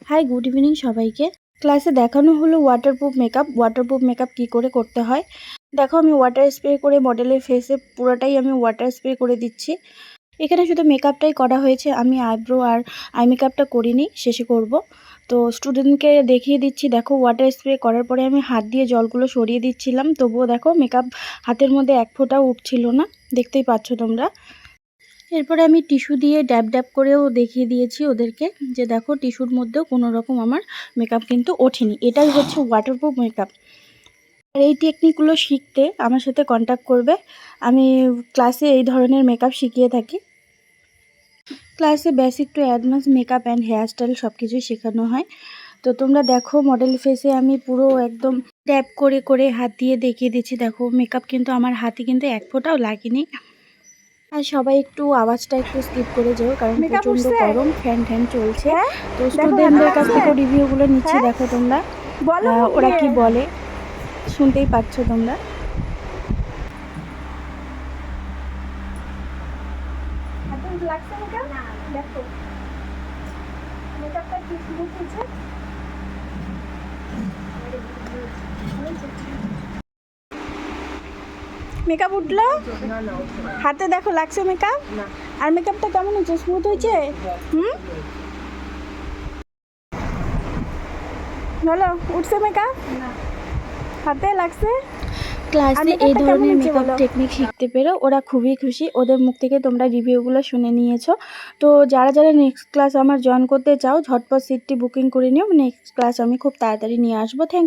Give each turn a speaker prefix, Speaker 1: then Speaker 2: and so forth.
Speaker 1: High, good evening সবাইকে। ক্লাসে দেখানো হলো ওয়াটারপ্রুফ মেকআপ। ওয়াটারপ্রুফ মেকআপ কী করে করতে হয়। দেখো, আমি ওয়াটার স্প্রে করে মডেলের ফেসে পুরোটাই আমি ওয়াটার স্প্রে করে দিচ্ছি। এখানে শুধু মেকআপটাই করা হয়েছে, আমি আইব্রো আর আই মেকআপটা করিনি, শেষে করব। তো স্টুডেন্টকে দেখিয়ে দিচ্ছি। দেখো, ওয়াটার স্প্রে করার পরে আমি হাত দিয়ে জলগুলো সরিয়ে দিচ্ছিলাম, তবুও দেখো মেকআপ হাতের মধ্যে এক ফোঁটাও উঠছিল না, দেখতেই পাচ্ছ তোমরা। এরপরে আমি টিস্যু দিয়ে ড্যাব ড্যাব করেও দেখিয়ে দিয়েছি ওদেরকে যে দেখো, টিস্যুর মধ্যেও কোনো রকম আমার মেকআপ কিন্তু ওঠেনি। এটাই হচ্ছে ওয়াটারপ্রুফ মেকআপ। আর এই টেকনিকগুলো শিখতে আমার সাথে কন্ট্যাক্ট করবে। আমি ক্লাসে এই ধরনের মেকআপ শিখিয়ে থাকি। ক্লাসে basic to advance makeup and hairstyle সব কিছুই শেখানো হয়। তো তোমরা দেখো, মডেল ফেসে আমি পুরো একদম ট্যাপ করে করে হাত দিয়ে দেখিয়ে দিচ্ছি। দেখো, মেকআপ কিন্তু আমার হাতে কিন্তু এক ফোঁটাও লাগেনি। আর সবাই একটু আওয়াজটা একটু স্কিপ করে যেও, কারণ প্রচণ্ড গরম, ফ্যান চলছে। তো স্টুডেন্টদের কাছ থেকে রিভিউগুলো নিচ্ছি। দেখো তোমরা, ওরা কি বলে শুনতেই পাচ্ছ তোমরা। মেকআপ উঠলো হাতে, দেখো লাগছে মেকআপ। আর মেকআপটা কেমন হয়েছে? স্মুথ হয়েছে? ভালো উঠছে মেকআপ? হাতে লাগছে? ক্লাসে এই ধরনের মেকআপ টেকনিক শিখতে পেরে ওরা খুবই খুশি। ওদের মুখ থেকে তোমরা রিভিউগুলো শুনে নিয়েছো। তো যারা যারা নেক্সট ক্লাস আমার জয়েন করতে চাও, ঝটপট সিটটি বুকিং করে নিও। নেক্সট ক্লাস আমি খুব তাড়াতাড়ি নিয়ে আসবো। থ্যাংক